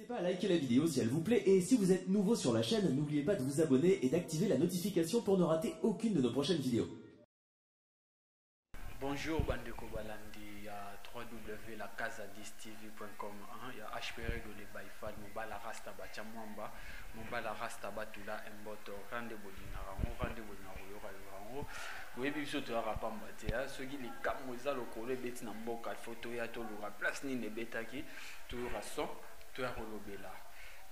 N'hésitez pas à liker la vidéo si elle vous plaît et si vous êtes nouveau sur la chaîne, n'oubliez pas de vous abonner et d'activer la notification pour ne rater aucune de nos prochaines vidéos. Bonjour Bandeko Balandi, à www.lacazadistv.com. Il y a HPR de l'Ebaïfal, Mobala Rasta Bachamwamba, Mobala Rasta Batula Mboto, Rendez-vous d'Inarango, Rendez-vous d'Inarango. Oui, bien sûr, tu as rappambate. Ceux qui les camoisa le collé bêti n'amboka, photo ya tolura, place ni ne betaki, tu auras son, tu as relobela.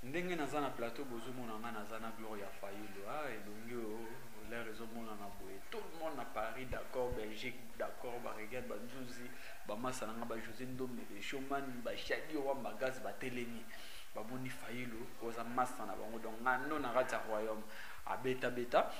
Ndenge nazana plateau, bozomo nazana Gloria Fayulu, et donc les réseaux tout le monde à Paris, d'accord, Belgique, d'accord, regarde, Banjouzi, Bamasananga, José Ndombe, Choman, Bachadi, Wambagaz, Batelemi, Baboni Fayulu, Oza Massana, donc non à Royaume, à Beta Beta.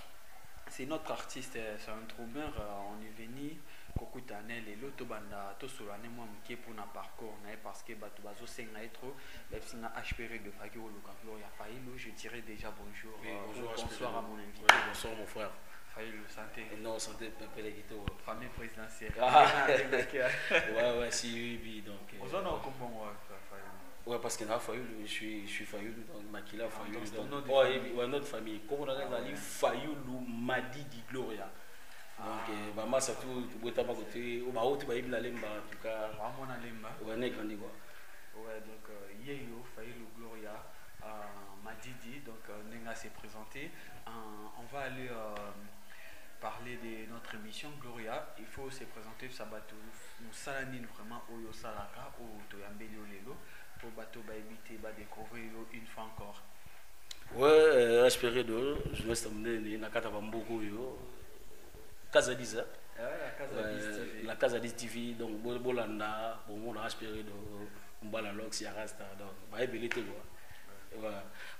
C'est notre artiste, c'est un troubeur, on est venu, Kokutanel et l'autobanda, tout sur l'année, moi, qui est pour un parcours, parce que Batubazo Senga est trop, l'Epsina HPR de Fagio, Gloria Fayulu, je dirais déjà bonjour, oui, bonjour bonsoir à mon invité. Oui, bonsoir mon frère. Fayulu, santé. Non, santé, Pépé Leguito. Famille présidentielle. Ouais, si, oui, donc. Vous en avez comment, ouais, parce que là, Fayulu, je suis Fayulu, donc Makila Fayulu. Donc, ouais, notre famille. Comment on a dit Fayulu Madi di Gloria. Donc, maman, ça tout, tu peux t'avoir côté, au Mao, tu vas y aller, en tout cas. Vraiment, on a l'emba. Ouais, n'est grandi quoi. Ouais, donc, Yeyo, Fayulu Gloria, Madidi, donc, Nenga s'est présenté. On va aller parler de notre émission Gloria. Il faut se présenter Sabato. Nous salanine vraiment Oyo Salaka, ou Toyambeli Olelo, pour Bato Baibité, ba découvrir une fois encore. Ouais, espérer de, je vais t'amener Nakata Bamboko yo. Kazadis, la Kazadis TV, donc Bolanda, on a espéré de Mbalalox, Yarasta, donc Baibélité quoi.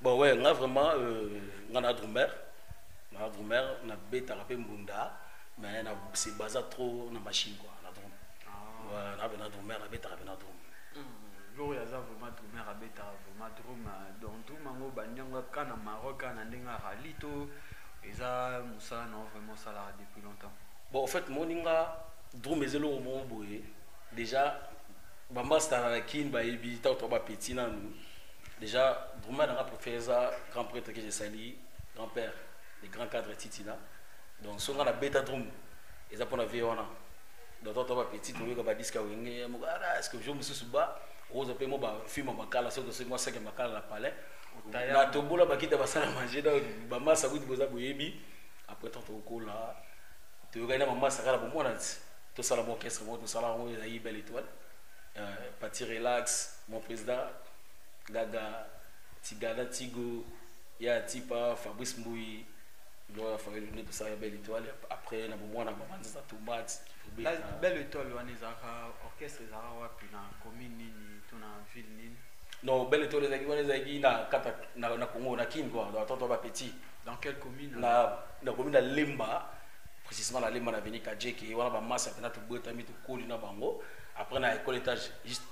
Bon, ouais, on a vraiment on a Drummer. On a bêta rapé Mbunda, mais c'est basé trop dans la machine quoi. On a drum. Ouais, on a Drummer, on a bêta rapé drum. Gloria za vraiment Drummer a bêta vraiment drum. Donc tout mango banyanga kana Maroc na ndenga ralito. Et ça, Moussa, non, vraiment ça là depuis longtemps. Bon, en fait, mon inga drum ezelo au mon boye. Déjà, bamba starakin ba ebi ta to ba petit na nous. Déjà, Drummer a préféré ça grand prêtre que j'ai sali, grand-père. Les grands cadres titina donc si on a la bêta drum et ça pour la vie on a dans ton temps petit tu vois que disque wenge est-ce que je me suis souba aux appels moi ba film makala c'est que moi ça que makala la palais na tobola ba kita basala manger donc ba massa kuti boza boyebi après tant au là tu regardes maman ça kala bon moi tout ça la orchestre moi tout ça là on est belle étoile parti relax mon président Gaga Tigana Tigo ya Tipa Fabrice Mboui Gloria Fayulu tout ça belle étoile après na bomwa na bamandi za tomate la belle étoile wana ezaka orchestre ezaka wapi na commune nini to na ville nini non belle étoile ezaki na kata na Congo na Kin quoi dans toto ba petit dans quelle commune na commune na Lemba précisément la Lemba na veni Kajeke wana ba massa pena to bota mi to koli na bango après na école étage juste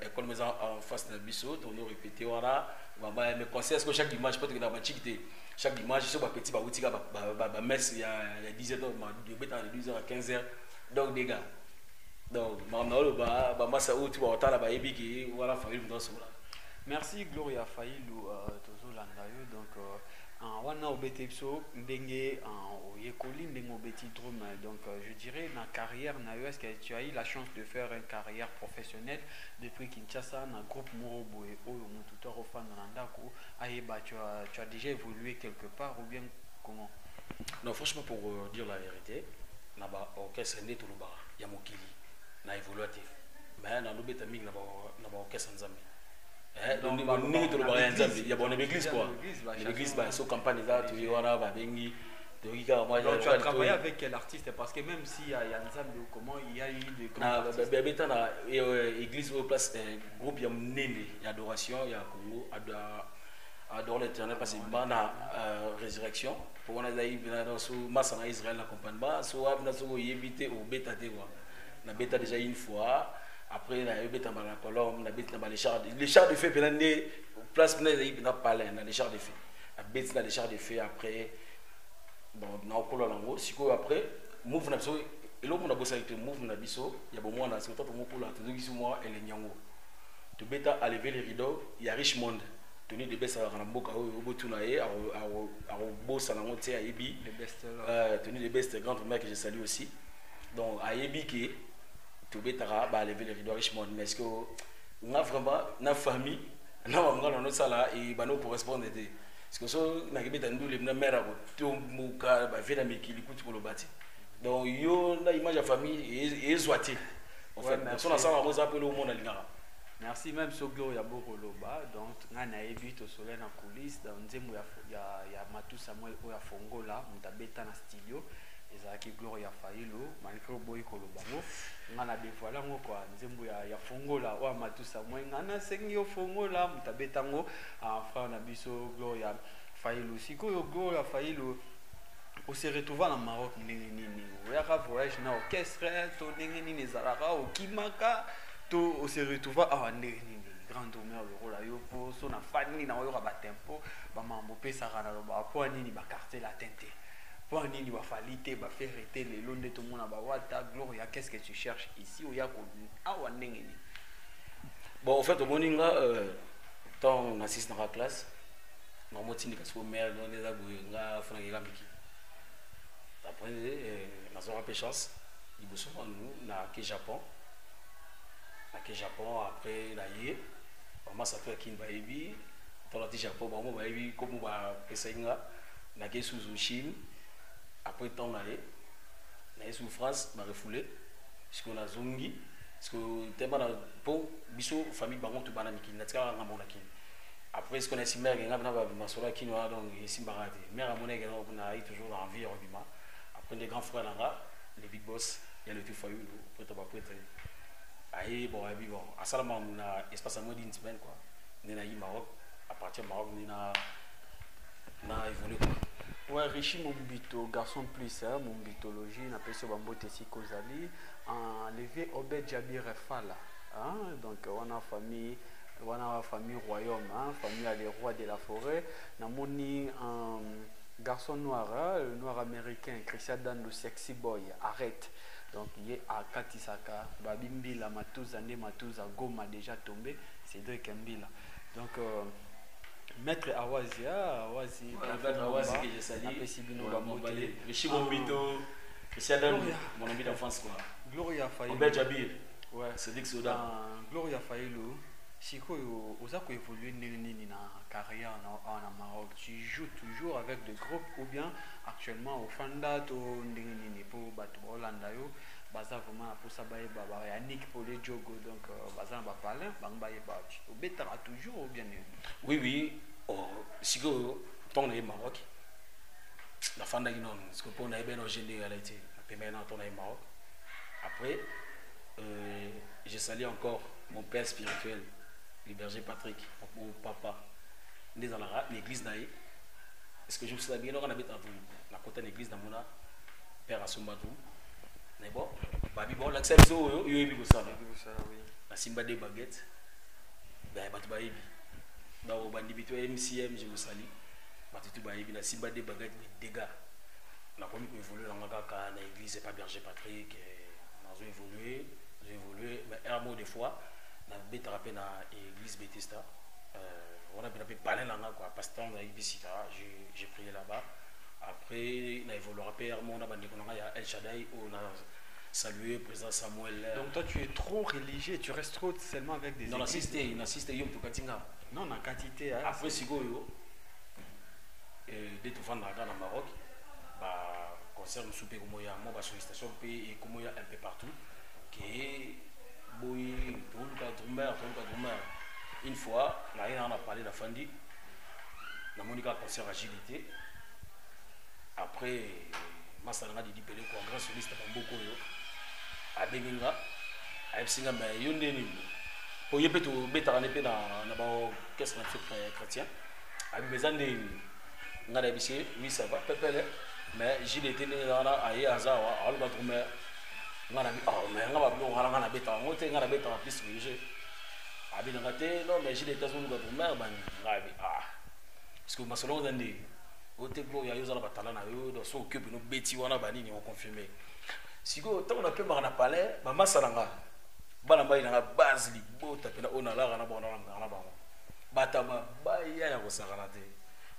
école maison en face de biso on a répété wana ba me conseil est-ce que chaque dimanche peut-être na bachikité chaque dimanche sur ma petit bautika ba messe il y a 10h de bêta de 12h à 15h donc des gars donc maintenant ba massa ou tu vas otala ba ebiki voilà Fayulu dans cela. Merci Gloria Fayulu tozo landayo donc wana obeti so ndenge oyekoli ndenge obeti drum donc je dirais na carrière na est-ce que tu as eu la chance de faire une carrière professionnelle depuis Kinshasa na groupe Moroboe oyo mutu to rofanda na ndako ayeba tu as déjà évolué quelque part ou bien comment? Non franchement pour dire la vérité na ba orchestre ndeto loba ya mokili na évoluatif mais na lobeta mingi na ba orchestre nzambe donc il y a bonne église quoi l'église bah so campagne là tu vois ba bengi donc tu as travaillé avec quel artiste parce que même si il y a Nzambe comment il y a eu des grands beta na église au place groupe ya mnene ya adoration ya Congo adore l'éternel parce que bana résurrection pour on a eu dans ce massa na Israël accompagne ba so abna so yebité au beta te quoi na beta déjà une fois. Après, il y a eu la colombe, les chars de feu, place les chars de feu. Les chars de feu après, bon, après, mouvement et l'autre, on a bossé avec le mouvement, il y a bon, moi, c'est toi, moi, et les Nyango. tu bêta à lever les rideaux, il y a Richmond. Tony de best à Ramboka, au Botunae, à Boss à la montée à Ebi. Tony de best grand-mère que je salue aussi. Donc à Ebi qui tu bêta à lever les rideaux à Richmond. Mais est-ce que on a vraiment une famille, on a notre salle et nous correspondent. Parce que ça, on a des mères tout muka vena meki likuti pour le bâti. Donc yo na image de famille et zoati. En fait, on a ça on appelle au monde alingara. Merci même so Gloria Bokoloba. Donc ngana ebit au soleil en coulisses dans nzembo ya matusa moi ya fongola mutabeta na studio. Ezaki Gloria Failo malgré boy koloba ngo ngana dévoiler ngo quoi nzembo ya fongola wa matusa moi ngana sengi yo fongola mutabeta ngo frère na biso Gloria Failo sikoyo Gloria Failo on se retrouve en Maroc nini on a voyage na orchestre to nini nezalaka o kimaka to on se retrouve à nini grand honneur le rôle yo pour son famille na yo ba tempo ba mambo pesa kana ba po nini ba quartier la tente po nini ba falite ba faire arrêter les londe tout monde ba wata Gloria qu'est-ce que tu cherches ici ou ya ko awa nini bon en fait au moninga tant on assiste dans la classe on motini parce que mère dans les aboué nga franga miki après na zora péchance il bosse nous na ke Japon après la yé on m'a sorti qui va ebi dans le Japon bon va ebi comme va pesenga na ke Suzuki après temps aller na souffrance m'a refoulé parce qu'on a zongi parce que tellement pour biso famille bango tout bana miki na tika ngamo na kini après ce qu'on a si mère nga na ba masora kini wa donc si mbarate mère à monnaie na a toujours dans vie rudiment après les grands frères là les big boss il y a le tout fayu pour toi pour aïe bon à ça on a espace à moins d'une semaine quoi on a eu Maroc à partir de Maroc on a évolué quoi. Ouais, Richi Mombito, garçon plus, mon mythologie, on appelle ça Bambote Sikozali, enlevé Obed Jabir Fala. Donc, on a famille royaume, famille à les rois de la forêt. On a un garçon noir, le noir américain, Christian Dan, le sexy boy, arrête. Donc, il est à Katisaka, Babimbila, Matouza, Matouza, Goma déjà tombé, Cédric Mbila. Donc, Maître Awazi que je salue, Richi Mombito, Christian Dan, mon ami d'enfance quoi. Gloria Failo. Obed Jabir. Ouais. Cédric Soda. Gloria Failo. Si tu as évolué dans la carrière en Maroc, tu joues toujours avec des groupes ou bien actuellement au Fanda pour Hollanda baza vraiment pour ça Yannick pour les Jogo donc baza va parler tu betara toujours ou bien oui si que ton est Maroc la Fanda non parce que pour on a bien en généralité maintenant ton est Maroc après je salue encore mon père spirituel le berger Patrick mon papa né dans l'église naïe est-ce que je me suis bien on habite à côté de l'église dans mon père à Sombadou mais bon babi bon l'accès yo yo ebi ko sala oui na simba des baguettes ben batu ba ebi ba o bandi bito MCM je me salue batu ba ebi na simba des baguettes mais dégâts na komi ko évoluer dans kaka na église pas berger Patrick na zo évoluer mais un mot des fois na beta rapé na église Bethesda on a bien parlé là quoi pasteur na ibisika j'ai prié là-bas. Après, il a évolué à mon il y a El Shaddai, on a salué le président Samuel. Donc toi, tu es trop religieux, tu restes trop seulement avec des non, il assiste Yom Tukatinga. Non, en quantité. Après, si vous dès que vous au Maroc, concert nous souper comme il y a une sollicitation et comme il y a un peu partout. Qui une fois, on a parlé de la Fandi, on a montré un concert agilité. Après masalanga di dipele ko grand soliste bamboko yo abenginga ayepsinga mais yo ndeni po yepe to beta ne pe na ba qu'est-ce qu'on fait chrétien abi bezande ngada bisi oui ça va pepele mais j'ai été là aye azawa alu ba trume ngana bi mais ngaba bi ngana na beta ngote ngana beta en plus religieux abi ngate non mais j'ai été sur ngaba trume ban ngabi parce que masalanga ndeni au téblo il y a eu la talana yo dans son occupe nous bêtis wana banini on confirmé si go tant on a peu marana palais mama salanga bana mbai na base libota pena ona la na bona na bango bata baya ya kosakana te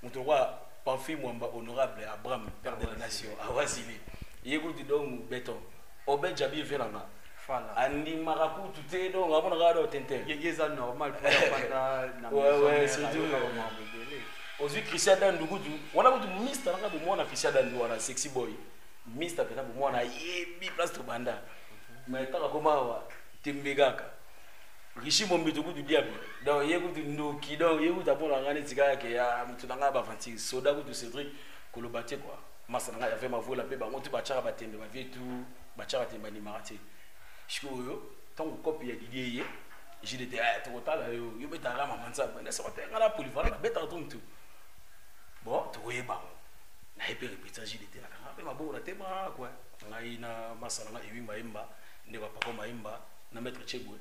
mutu kwa parfum mwamba honorable Abraham père de la nation awazili yekuti donc béton obed jabi venanga Fala. andi marakutu te donc amona gado tente Yeza normal pour la na ouais surtout Ozi Christian Dandugudu wana kutu mister nanga bo mona Christian Dandu wana sexy boy mister pena bo mona yebi place to banda mais taka komawa tembegaka rishi mombito kutu diable donc yekuti ndoki donc yekuta pona ngani tika yake ya mutu nanga ba fanti soda kutu Cédric kolobate quoi masa nanga ya fait ma voix la pe bango tu bachara batembe ba vietu bachara temba ni marati shikoyo tango copie ya Didier j'ai été total yo betara maman ça mais ça va ngala polyvalent la beta tout tout bon tu voyez ba na hyper répéter j'ai été là pe mabo na tema quoi ngai na masala na iwimba imba ne va pas comme imba na mettre chegwe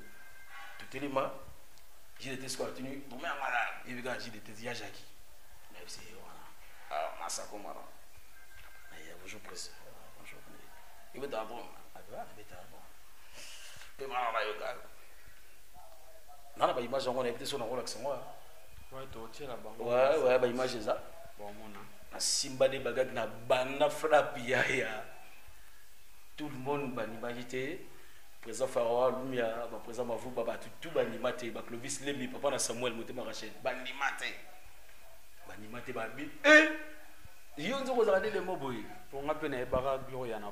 tout élément j'ai été squatinu pour moi ngala ibiga j'ai été ya jaki mais c'est voilà ah massa comme là mais bonjour presse bonjour il beta bon ah beta bon pe mala yo gars nana ba image on a été sur na relax moi ouais to tira bango ouais ba image ça bon mona na simba de bagat na banda frappe ya tout le monde ba imagité présent Pharaon Lumia ba présent Mavu baba tout ba nimate ba Clovis Lembi papa na Samuel Motema Rachel ba nimate ba bi yo nzo ko za de mo boy pour ngape na ebara bureau ya na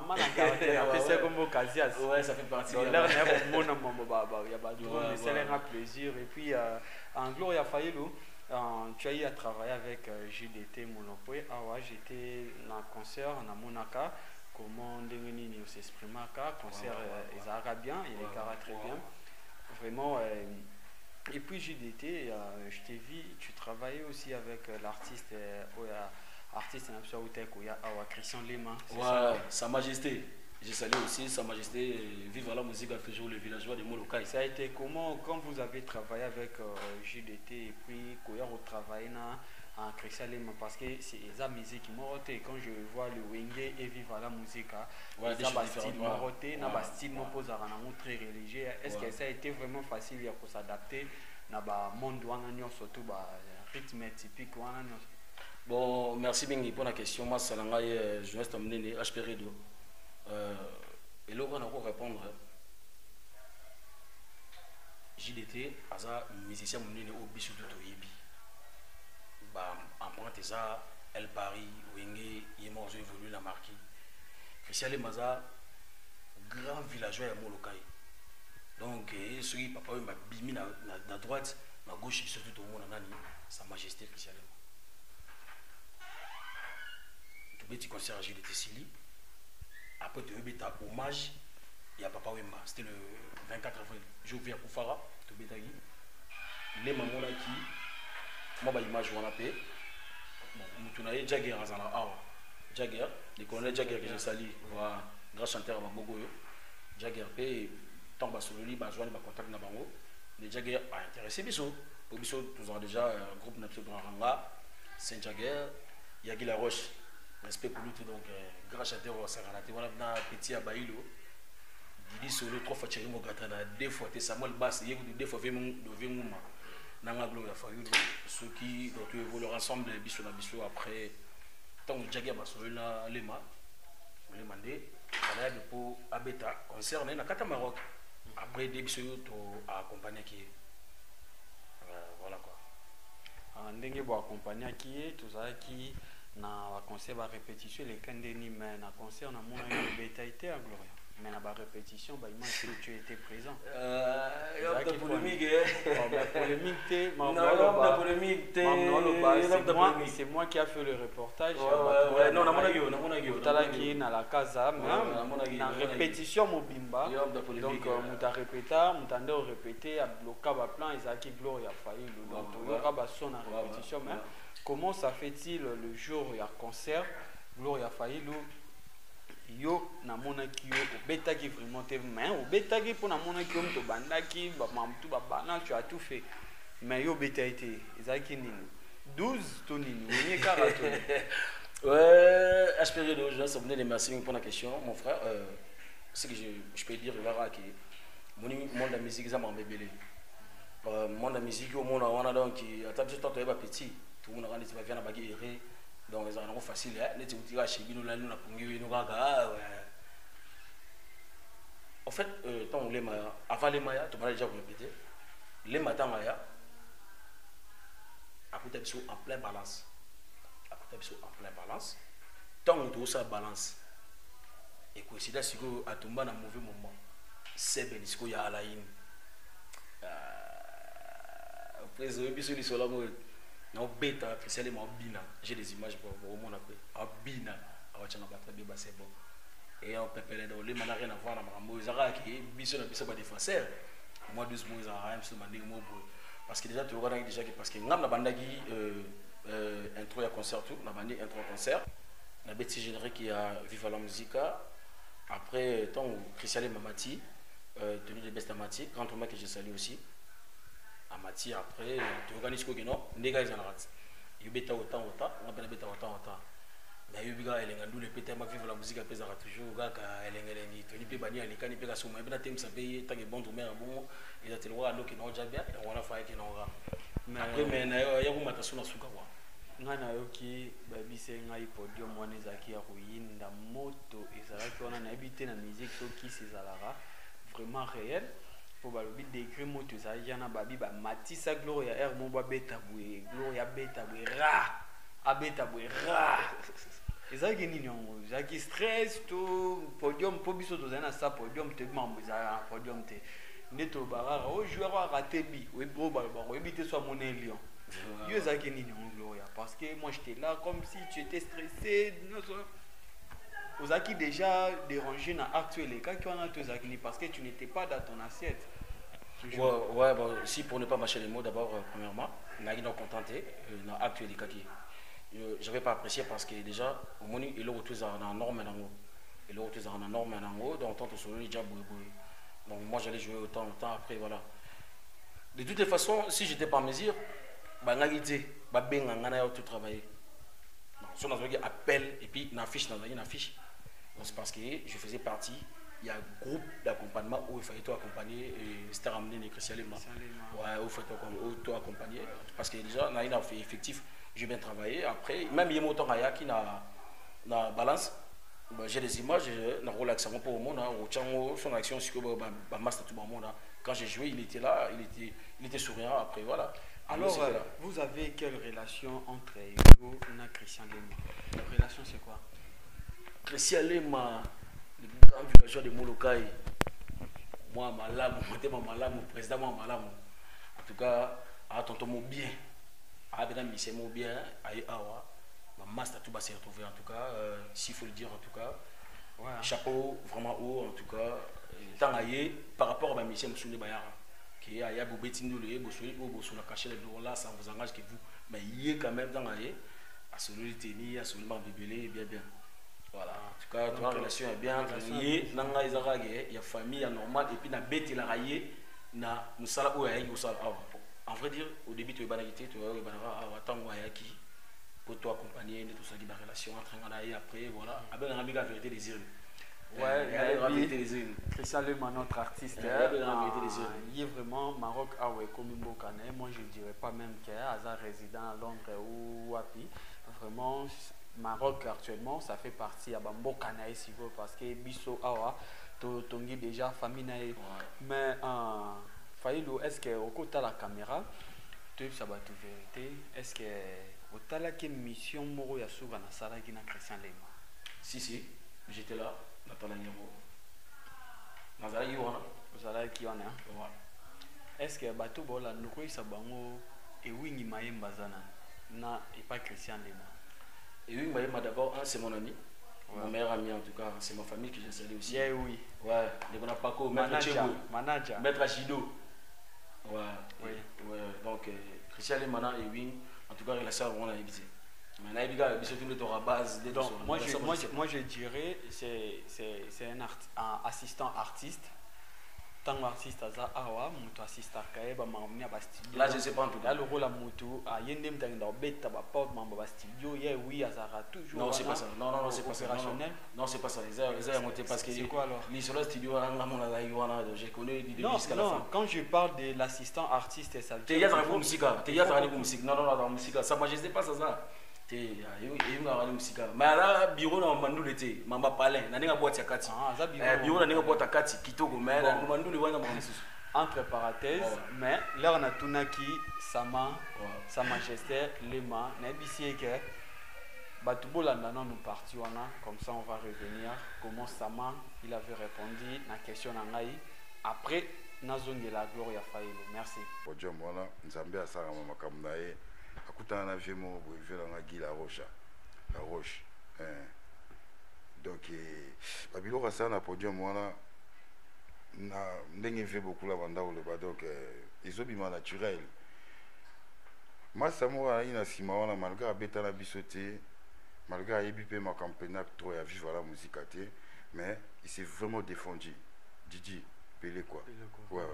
maman a caractère après c'est comme au casias ouais ça fait partie donc là on a mon baba il y a pas de c'est un plaisir et puis en Gloria Fayelo tu as eu à travailler avec JDT Monopole awa j'étais dans concert na Monaka comment ndengeni s'exprimer concert ezaka bien il est très bien vraiment et puis JDT je t'ai vu tu travaillais aussi avec l'artiste artiste Christian Lema. Ouais, Sa Majesté. J'ai salué aussi Sa Majesté. Vive la musique a toujours le villageois de Molokai. Ça a été comment quand vous avez travaillé avec JDT et puis quand vous travaillez en Christian Lema parce que c'est la musique qui m'a quand je vois le Wenge et Vive la musique, ouais, ça va style moroté, n'a pas style m'oppose à un très religieux. Est-ce que ça a été vraiment facile pour s'adapter dans le monde surtout rythme typique bon, merci bien pour la question. Moi, c'est je reste amené à HPR2. Et là, on a quoi répondre. JDT, Aza, musicien, mon au bisu de Toyebi. En parenthèse, El Paris, Wenge, Yemorzo évolue la marquis. Christian Lemaza, grand villageois à Molokai. Donc, ceux qui papa m'a bimi à droite, à gauche, surtout tout le monde en a Sa Majesté Christian Lema. Tu concert JDT Sili. Après, tu as hommage. Il y a Papa Wemba. C'était le 24 avril. J'ai ouvert pour Farah. Tu as les mamans là qui. Moi, l'image, on a payé. Tu as Jagger à Zana. Jagger. Les colonels Jagger que j'ai sali. Voilà. Grand chanteur à Bogoyo. Jagger paye. Tant que sur le lit, je vais contact na bango. Les Jagger a intéressé Bissot. Pour Bissot, nous avons déjà un groupe Napsio Ranga. Saint Jagger. Yagi La Roche. Respect pour lui tout donc grand chanteur au Saranate voilà dans petit à Baïlo Didi Solo 3 fois Thierry Mogata na 2 fois Samuel Bass il y a 2 fois Vemuma Nanga Gloria Fayulu ceux qui doivent évoluer ensemble biso na biso après tant que Jagger Basola Lema on demandé voilà pour Abeta concert na Kata Maroc après des biso to accompagner qui voilà quoi ndenge bo accompagner qui tout ça qui na concert ba répétition les kandeni mais na concert na mona beta été à Gloria mais na ba répétition ba image que tu étais présent il y a de polémique c'est moi qui a fait le reportage non na mona talaki na la casa na répétition mobimba donc muta répéta mutande répéter à bloquer ba plan ezaki Gloria Fayulu donc toyoka ba son na répétition mais comment ça fait-il le jour où il y a concert Gloria Fayulu yo na monaki yo obetaki vraiment te mais obetaki pour na monaki yo to bandaki ba mamtu ba bana tu as tout fait mais yo beta été ezaki nini 12 to nini ni karato ouais espérer de je ça venir les merci pour la question mon frère ce que je peux dire là que mon monde de musique ça m'a embellé monde de musique au monde on a donc qui attends juste temps tu es pas petit tout le monde a dit tu vas venir à baguer donc les gens facile les tu tires chez nous là nous na pongi nous gaga en fait tant les maya avant les maya tu m'as déjà répété les matins maya après tu es en plein balance tant que ça balance et que si là si go à tomber dans mauvais moment c'est ben disco ya la in après je vais sur les sola non bêta spécialement bina j'ai des images pour mon après bina awachana battre beba c'est bon et on peut parler dans les manarien avoir na mambo zara qui biso na biso ba défenseur moi 12 mois ça rien se demander moi parce que déjà tu vois déjà parce que ngam na bandaki intro ya concert tout na bandi intro concert na bêtise générique qui a Viva la Musica après tant Christian Mamati tenu de best Amati grand homme que je salue aussi Amati après tu organises quoi que non ndega ils en ratent il beta autant on appelle beta autant mais il biga elenga ndule peta ma Viva la Musica pesa toujours gaka elengelengi toni pe bani alikani pe kasoma bena tem sa paye tant que bon to mère bon il a tellement alors que non jabia on a fait que non mais après mais na ya ko mata suna suka kwa ngana yoki babise ngai podium wana ezaki ya kuyinda moto ezalaki wana na ebite na musique soki sezalara vraiment réel pour balobi décret moto ezalaki na babi ba matisa Gloria R mo ba beta bwe Gloria beta bwe ra abeta bwe ra ezalaki nini yango ezalaki stress to podium mpo biso tozali na sa podium te mambo ezala na podium te nde tolobakaka oyo joueur arate bi oyo balobaka oyebi te so amona lion yo ezalaki nini yango gloria parce que moi j'étais là comme si tu étais stressé ozalaki déjà dérangé na acte elekaki wana to ezalaki nini parce que tu n'étais pas dans ton assiette. Ouais, bon, si pour ne pas mâcher les mots, d'abord, premièrement, je suis contenté dans l'acte de kaki. Je n'avais pas apprécié parce que déjà, au moment où il est retourné dans la norme, il est retourné dans la norme, donc tant que sur le déjà donc moi j'allais jouer autant après, voilà. De toutes les façons, si j'étais pas en mesure, bah ngalité, bah ben ngana tout travailler. Sur notre appel et puis une affiche dans une affiche. C'est parce que je faisais partie. Il y a un groupe d'accompagnement où il fallait tout accompagner et c'était ramené les chrétiens. Ouais, où il fallait tout accompagner. Parce que déjà, on a fait effectif, j'ai bien travaillé. Après, même il y a autant qui n'a balance. J'ai des images, dans le relaxation pour le monde, son action, quand j'ai joué, il était là, il était souriant. Après, voilà. Alors, vous avez quelle relation entre vous et Christian Lema? La relation, c'est quoi? Christian Lema, le grand villageois de Molokai. Moi, Malam, mon président, moi, Malam. En tout cas, à tonton bien. À Bédam, c'est bien. À Awa. Ma master tout s'est retrouvé en tout cas. S'il faut le dire en tout cas. Ouais. Chapeau vraiment haut en tout cas. Tant par rapport à ma mission, je suis Bayara. Qui a Boubetino le la cacher les là, ça vous engage que vous. Mais il est quand même dans la à celui de tenir, à celui de bébé, bien. Voilà, en tout cas, la relation est bien. Il y a famille, il y a normal, et puis il y a bête, il y a raillé, il y a en vrai dire, au début, tu es banalité, tu vas attendre pour toi accompagner, tout ça, la relation entre un et après, voilà. Avec la vérité des îles. Ouais, Christian Lema, notre artiste, il est vraiment Maroc, comme moi je ne dirais pas même qu'il est résident à Londres ou Wapi. Vraiment, Maroc actuellement, ça fait partie à Bambo Kanaï si vous parce que Bisso Awa, Tongi déjà famille. Mais Faïlou, est-ce que au côté de la caméra, tu sais la vérité, est-ce que au tala que mission Moro Yasuga na sala qui na Christian Lema? Si, j'étais là. Est-ce que Bato Bola nous connaissons bango et Wingi Maïmba Zana na et pas Christian Lema? Et Wingi Maïmba d'abord, c'est mon ami, mon meilleur ami en tout cas, c'est ma famille que j'ai installé aussi. Yeah, oui. Ouais, les bon Paco, manager, Maître Achido. Ouais, donc Christian Lema et Wingi, en tout cas, il a ça on a évité. Donc, moi je dirais c'est un assistant artiste. Tant artiste aza awa muto assistant kaeba mamni ba studio. Là je sais pas en tout cas. Là le rôle à muto a yende mtanga beta ba porte mamba ba studio yeah oui azara toujours. Non c'est pas ça. Non c'est pas ça. Non c'est pas ça. Ils ont monté parce que c'est quoi alors? Les sur le studio j'ai connu du début jusqu'à la fin. Quand je parle de l'assistant artiste ça. Tu y a dans musique. Non musique. Ça moi je sais pas ça. Mais là bureau na mandule te mamba palin na ninga boîte ya kati bureau na ninga boîte ya kati kitoko mais na mandule wana masusu entre parenthèses mais là on a tunaki sama sa majesté Lema na bisi que batu bolanda non nous parti wana comme ça on va revenir comment Sama il avait répondu na question na ngai après na zone de la gloire ya Faïlo. Merci podium wana nzambe asanga makambo na ye akutana na vie mo boyevela Guy la roche donc babiloko asala na podium wana na ndenge ve beaucoup la banda oloba donc ezobima naturel masa mo ayi na nsima wana malgré abeta na biso te malgré ayebi mpe makambo mpena trop ya vivre la musique te mais il s'est vraiment défendu Didi Pelé quoi ouais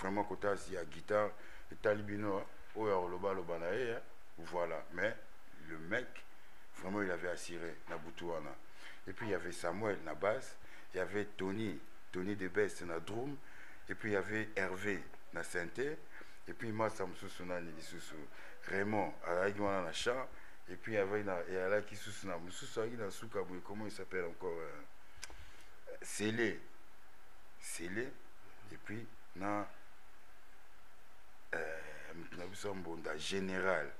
vraiment côté asi ya guitare etali bino oyo oloba na ye voilà mais le mec vraiment il avait assuré na Boutouana et puis il y avait Samuel na basse il y avait Tony de Best na drum et puis il y avait Hervé na synthé et puis moi Samsusu na Nilisusu Raymond Alaïwana na chant et puis il y avait na qui sous na Mususu na Souka comment il s'appelle encore Célé et puis na Mbonda général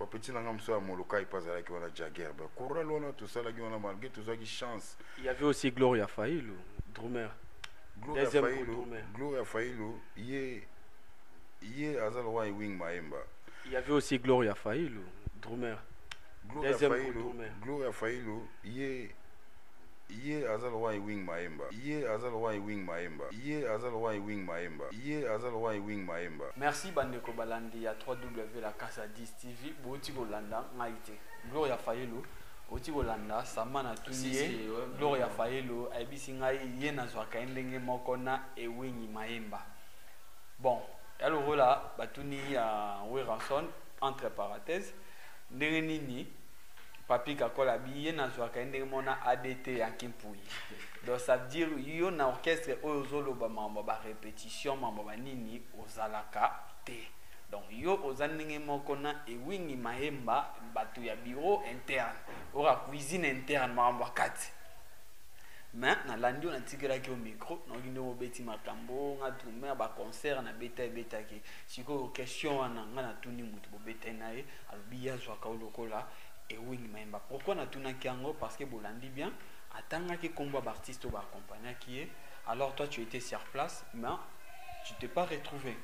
petit nanga mso ya moloka ipazalaki wana Jagger ba choral wana tosalaki wana malgré tozwaki chance. Il y avait aussi Gloria Faïlou, drummer. Gloria Faïlou ye azal wa wing maemba. Il y avait aussi Gloria Faïlou, drummer. Gloria Faïlou ye azal wa wing maemba. Merci Bandeko Balandi à 3W la Casa 10 TV Boti Golanda Maïté. Gloria Faïlou Oti Golanda Samana Tunie Gloria Faïlou Abisi ngai ye nazwaka ndenge moko na ewingi maemba. Bon, alors là batuni ya Weranson entre parenthèses ndenge nini Papi Kakola biye nazwaka ndenge mona ADT ya Kimpui. Donc ça veut dire yo na orchestre ozolo ba mambo ba répétition mambo ba nini ozalaka te. Donc yo ozandenge moko na ewingi maemba batu ya bureau interne ora cuisine interne mambo kati. Mais na landio na tikelaki au micro na ngindo mobeti makambo nga drummer ba concert na beta ki siko question wana nga na tuni mutu bobeta nae alobi yazwaka lokola ewingi maemba. Pourquoi na tuna kiango? Parce que bolandi bien atanga ki combat d'artiste ba accompagner qui est alors toi tu étais sur place mais tu t'es pas retrouvé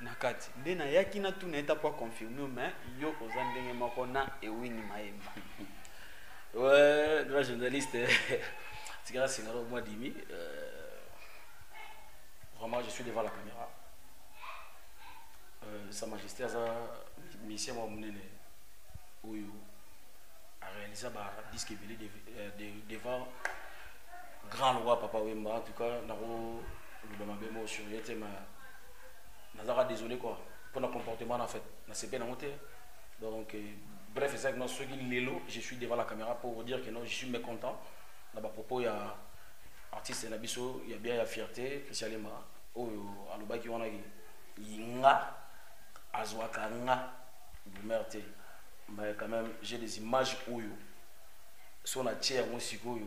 nakati ndena yaki na tuna eta pas confirmé mais yo ozandenge moko na ewingi maemba. Ouais, la journaliste c'est grâce à moi Dimi vraiment je suis devant la caméra sa majesté a mission moi munene oyo a réalisé un disque devant grand roi Papa Wemba. En tout cas naro le mabemo sur yete ma nazara désolé quoi pour le comportement en fait na c'est bien monté donc bref c'est ça que non ceux qui l'élo je suis devant la caméra pour vous dire que non je suis mécontent na ba propos ya artiste na biso il y a bien la fierté spécialement oyo alobaki wana inga azwaka nga du merde. Mais quand même j'ai des images où sur la tiers moi si il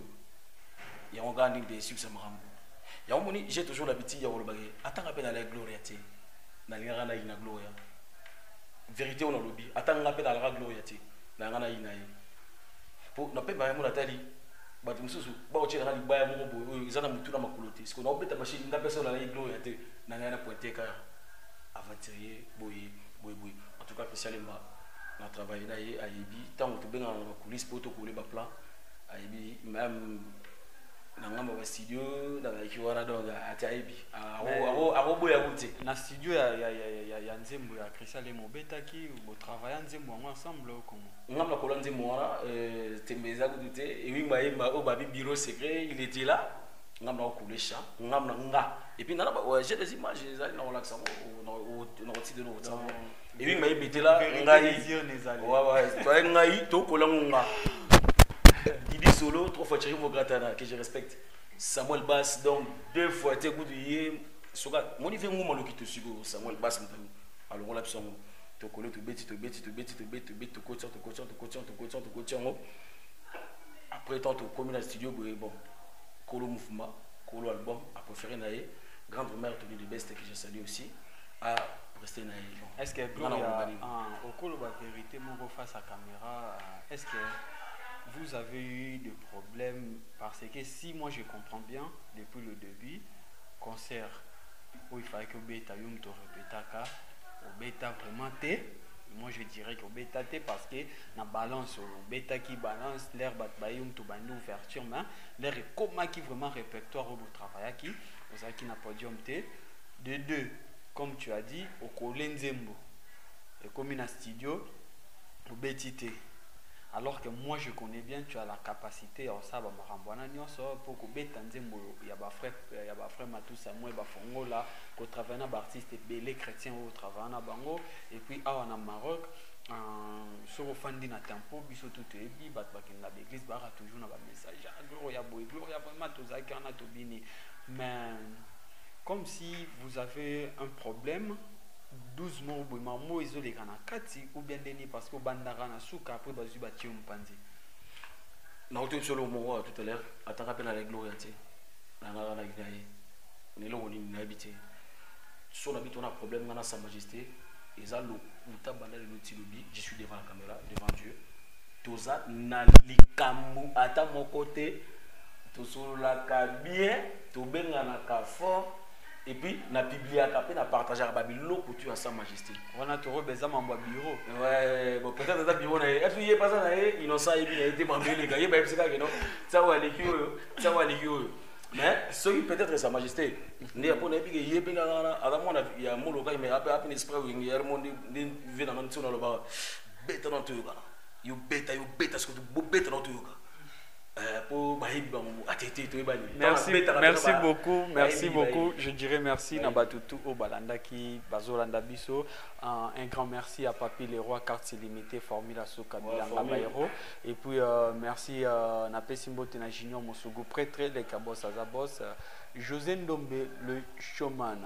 y a un gars des succès marrant il y a un moment j'ai toujours l'habitude de le baguer attends à peine à la gloria té na linga na ina gloria vérité on a lobby attends à peine à la gloria té na ngana ina pour na pe ba mo la tali ba tumsusu ba o tshela li ba ya mo bo izana mutu na makulote siko na obeta machine na personne na gloria té na ngana pointer ka aventurier boy en tout cas spécialement on a travaillé là à Ibi tant que bien en coulisses pour tout couler bas plan à Ibi même dans un studio dans la Kiwara donc à Ibi à Roboya Bouté na studio ya Nzembo ya Christian Mobeta qui au travail Nzembo ensemble comment on a la colonne Nzembo Tembeza Bouté et oui Maïma au babi bureau secret il était là on a coulé chat on a et puis j'ai des images dans l'accent on retire de l'autre et oui mais il là ngai to kolangunga Didi Solo 3 fois Thierry Mogratana que je respecte Samuel Bass donc 2 fois te goudouye soka moni fait ngoma lokito sigo Samuel Bass mtamu alors on l'a besoin to kolo to beti to coach après tant to comme dans studio bon kolo mouvement kolo album a préféré naé grande mère to de best que je salue aussi à rester naé. Est-ce que Gloria au kolo ba vérité mon face à caméra est-ce que vous avez eu des problèmes parce que si moi je comprends bien depuis le début concert où il fallait que beta yum to répétaka au beta vraiment té moi je dirais que beta té parce que na balance au beta qui balance l'air bat bayum to bandu ouverture mais l'air est comment qui vraiment répertoire au travail qui aux qui na podium té de deux comme tu as dit au Kolenzembo et comme in studio au betité. Alors que moi je connais bien, tu as la capacité à ça pour que Betanzembo il y a ba frère Matou Samuel ba Fongo là ko travailler na artiste belé chrétien au travailler na bango et puis à en Maroc sur fandi na tempo biso tout et bi bat ba kin la l'église ba toujours na ba message gloria vraiment to za kana to bini mais comme si vous avez un problème 12 mois ou bien moi isolé kana kati ou bien deni parce que bandara na souka après bazu bati umpanzi na auto solo mo tout à l'heure attends rappel avec gloria té na ngana ginaye on est là on est habité sur l'habitude on a problème na sa majesté Et ça, je suis devant la caméra, devant Dieu. Tout ça, na likambu ata mon côté, tout sur la bien, tout bien na fort. Et puis, na publié à capé, na partagé à Babylone, pour tu as sa majesté. On a trouvé des hommes en bureau. Ouais, bon, peut-être dans le bureau, est-ce qu'il y a pas ça, il n'en sait, il a été mandé, les gars, il y a pas ça, non? Ça va aller, ça va aller. Mais, ce qui peut-être sa majesté, il y a pas il y a mon local, mais après, il y a un monde qui vient dans le son, le bar. Bête dans tout, you bête, ce que tu bête dans tout. Merci beaucoup. Je dirais merci Nabatutu au Balanda qui Bazolanda Biso. Un grand merci à Papi Leroy, carte illimitée, Formula Soka Bilanga Bairo. Et puis merci à Napesimbo Tena Junior Mosugu, prêtre les Kabos Azabos. José Ndombe le showman,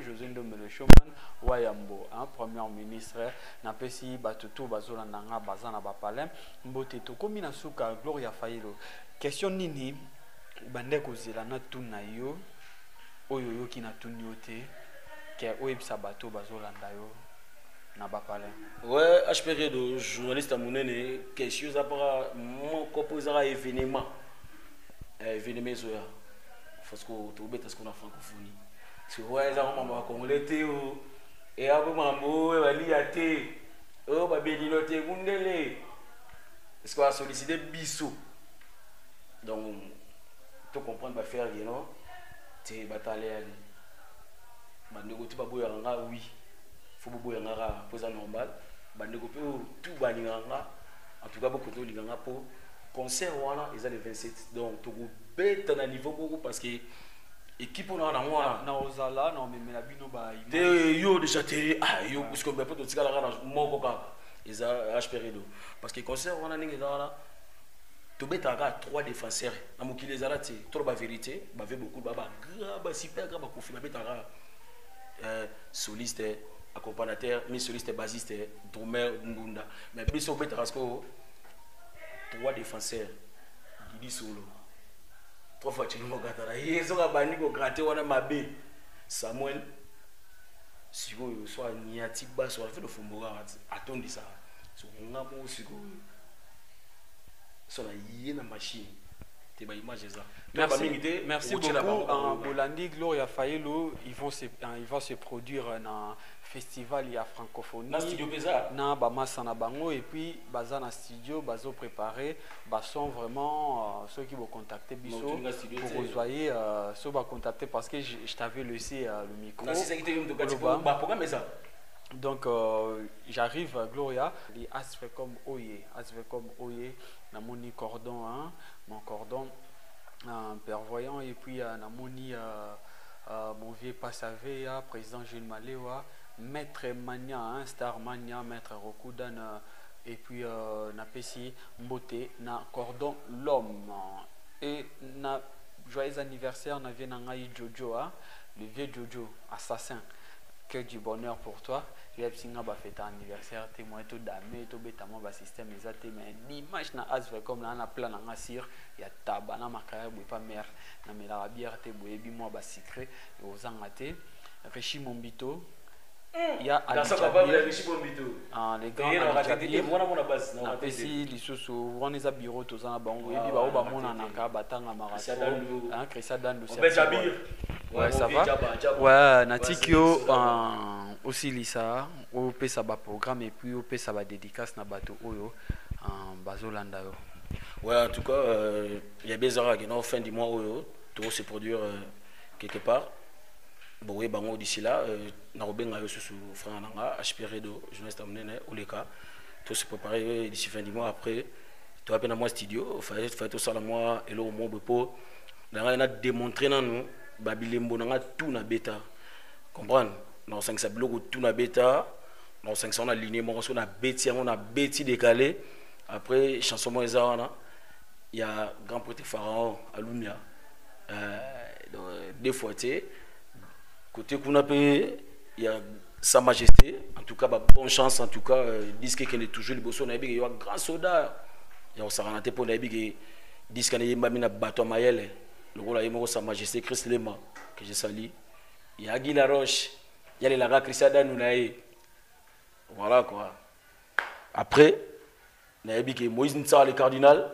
José Ndombe le showman, Wayambo, premier ministre, Napesi Batutu Bazolanda Bazana Bapalem, Mbote Tokomina Suka, Gloria Failo. Question nini, Bandeko Zelana Tunayo, Oyoyo qui n'a tunioté, qui est Oeb Sabato Bazolanda yo, Nabapalem. Ouais, HPR de journaliste à Mounene, question à mon composera événement. Événement Zoya. Parce que tu es ce qu'on a francophonie. Tu vois, les gens ont congolais et après mambo, baliate, oh babelinote mundele. Est-ce qu'on a sollicité Bissou? Donc, tu comprends, bah faire rien, non? Tu vas t'aller aller. Bah négocier pas boire en oui. Faut boire en pour ça normal. Bah négocier tout baninganga. En tout cas, beaucoup de linganga pour concert voilà, ils ont les 27. Donc, tu bête à niveau beaucoup parce que équipe on a moi na ozala non mais la bino ba yo déjà te yo parce que peut tout ça là mon coca ils a HPR parce que concert on a ningi là tu bête à 3 défenseurs na mokili les arati trop ba vérité ba fait beaucoup ba grave super grave confirmer bête à soliste accompagnateur mais soliste bassiste drummer ngunda mais biso bête parce que 3 défenseurs Didi Solo 3 fois tu m'as gâté yezo ka bandi ko gratter wana mabe Samuel siko yo soit niati ba soit fait le fumbora atondi ça so nga mo siko so na yena machine te ba image ça merci beaucoup en Bolandi Gloria Faelo ils vont se produire dans festival ya francophonie na studio Pesa na ba masana bango et puis baza na studio bazo préparer sont vraiment ceux qui vont contacter biso pour rejoindre ceux va contacter parce que je t'avais laissé le micro ba programme ça donc j'arrive Gloria les asfe comme oye na moni cordon mon cordon pervoyant et puis na moni mon vieux Passavé président Jules Maléwa Maître Mania, Star Mania, Maître Rokudan, et puis Napesi Mbote, na Cordon l'homme. Et na joyeux anniversaire, na Vienangaï Jojo, le vieux Jojo, assassin. Que du bonheur pour toi. Je vais fêter ton anniversaire, témoin tout damé, tout bêtement, le système exact. Mais l'image na asve comme là, na plan na sir, il y a tabac, na makaya, pas mère, na la bière, te boyebi moi bas secret, et aux angate, Réchi Mombito. Il y a les grands Napesi lisusu on les a bureau tous en bango et puis ba oba mona naka batanga marathon Christian Dandu ouais ça va ouais natikyo aussi lisa au pesa ba programme et puis au pesa ba dédicace na bato oyo bazolanda yo ouais en tout cas il y a Bezara qui fin du mois oyo tout se produire quelque part. Bon, oui, d'ici là, Narobenga sous frère Nanga, HPR de journaliste amené au Leka. Tout se préparer d'ici fin du mois après. Tu as peine à moi studio, fallait tout ça à moi et là au monde beau. Là on a démontré dans nous, Babilembo nanga tout na bêta. Comprendre? Dans 500 blocs tout na bêta. Dans 500 on a aligné, on a bêti décalé. Après chanson moi il y a grand prêtre pharaon Alumia. Deux fois côté Kounapé, il y a Sa Majesté, en tout cas, bonne chance, en tout cas, disque qui est toujours le bosso, il y a un grand soldat, il y a un saranaté pour les big disque qui est un bateau Mayele, le rôle de Sa Majesté Christ Lema, que je salue, il y a Guy Laroche, il y a les Lara Christian Danounae, Voilà quoi. Après, Moïse Ntsar, le cardinal,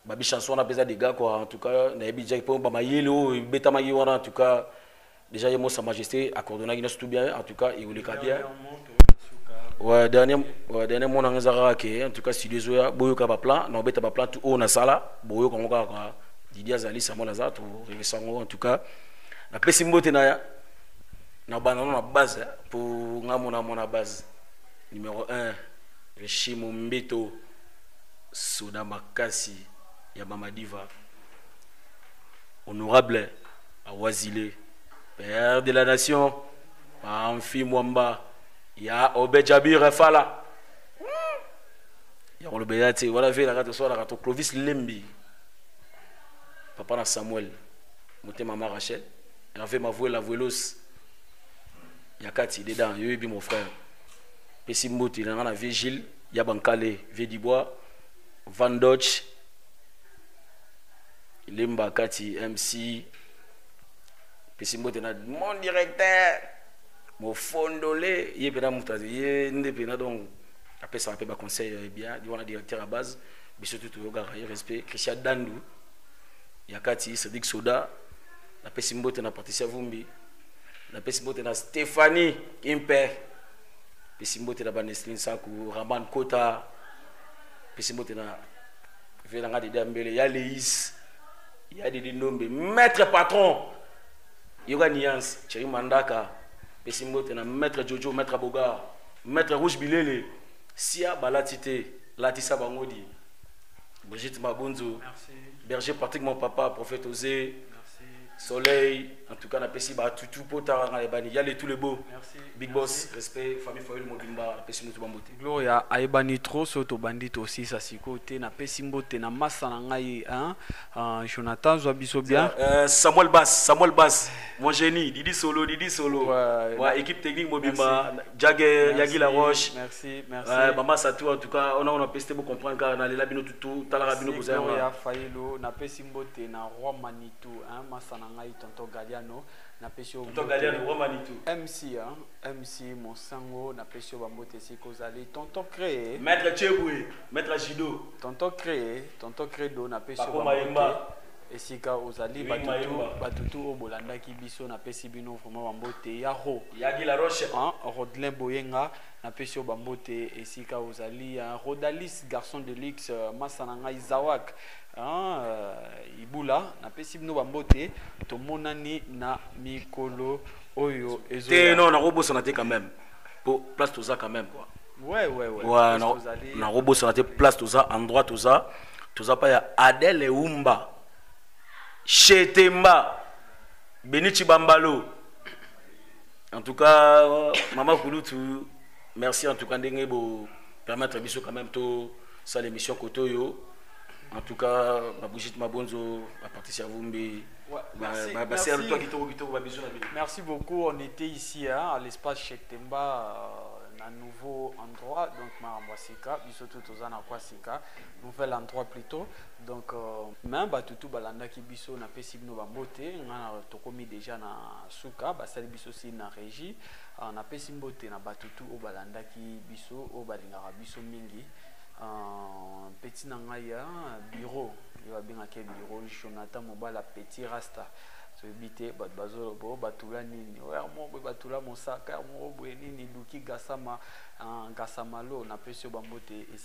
Babi chanson, on a besoin des gars quoi. En tout cas, en tout cas, déjà, il y a Sa Majesté, accordé tout bien. En tout cas, il voulait bien. Ouais, dernier mot dans les en tout cas, si les autres, Boyo Kabaplan, non, Beta Baplan, tout haut, na sala, Boyo Kamoka, Didier Zali, Samuel Azat, ou en tout cas, la Pessimbo Tenaya, na base, pour mon base. Numéro 1, le Shimombeto, Soda Makasi, Yabama Diva, honorable, Awazile, père de la nation, Amphi Mwamba. Il y a Obedjabir Refala. Il y a le Béati. Voilà, il y a Clovis Lembi. Papa na Samuel. Moté maman Rachel. Il y avait ma voix la voilos. Il y a Kati dedans. Il y a mon frère. Pessimbout, il y a un Vigile. Il y a Bankale, Védibois. Van Dodge. Lemba Kati, MC. Pessimbout, il y a mon directeur. Mon fondolé, il y a un donc après ça un conseil bien, il y a un directeur à base, mais surtout tout le respect, Christian Dandou, il y a Kati, Cédric Soda, la Pessimbote na Patricia Vumbi, la Pessimbote na Stéphanie Imper, Pessimbote na Baneslin Sakou, Raman Kota, Pessimbote na Velanga de Dambele, il y a Leis, il y a des noms, maître patron, il y a Niance, Thierry Mandaka. Pessimbote na maître Jojo, maître Boga, maître Rouge Bilele, Sia Balatite, Latissa Bangodi, Brigitte Mabunzo, Berger Patrick mon papa, prophète Osé, Soleil, en tout cas na Pessi ba tutu potara na ebani, y a les tous les beaux. Merci. Big Boss, respect, famille Foyel Mobimba, Pessi Mutu Bambote. Gloria Aibani trop soto bandit aussi sa sikote na Pessimbote na massa na ngai hein, Jonathan Zwabiso bien. Samuel Bass, mon génie, Didi Solo. Ouais, équipe technique Mobimba, Jagger, Yagi La Roche. Merci. Maman Satou en tout cas, on a pesté pour comprendre car na lela bino tutu, tala bino bouzer. Gloria Failo na Pessimbote na Roi Manitou hein, massa na ngai tonton Galiano na pesio tonton Galiano Roi Manitou. MC mon sango na pesio bambote si kozali tonton créé maître Cheboué, maître Jido, tonton créé do na pesio bambote esika ozali batutu o bolanda ki biso na pesi bino vraiment bambote ya ro Yagi La Roche Rodelin Boyenga na pesio bambote esika ozali Rodalis garçon de luxe Masananga Izawak Ibula na pesi bino bambote to monani na mikolo oyo ezola non na robo sonate quand même pour place toza quand même quoi. Ouais na robo sonate place toza endroit toza pas ya Adele Umba Chetemba Benichi Bambalo. En tout cas maman Kouloutou, merci en tout cas ndenge bo permettre biso quand même to ça l'émission Kotoyo. En tout cas Brigitte Mabonzo, la Patricia Vumbi. Merci beaucoup. On était ici hein, à l'espace Chetemba, un nouveau endroit. Donc, Marambasika, Bisoto Tozana Kwasika, nouvel endroit plutôt. Donc, même Batutu Balanda qui biso na pesibno bambote, on a tokomi déjà na Souka, Basali biso si na régie, on a pesimbote na Batutu au Balanda qui biso au Balingara biso mingi. Petit nangaya bureau il va bien à bureau Jonathan Mobala petit rasta so bité bazo bo batula nini mo batula mosaka mo bo nini duki gasama gasamalo na pesio bambote.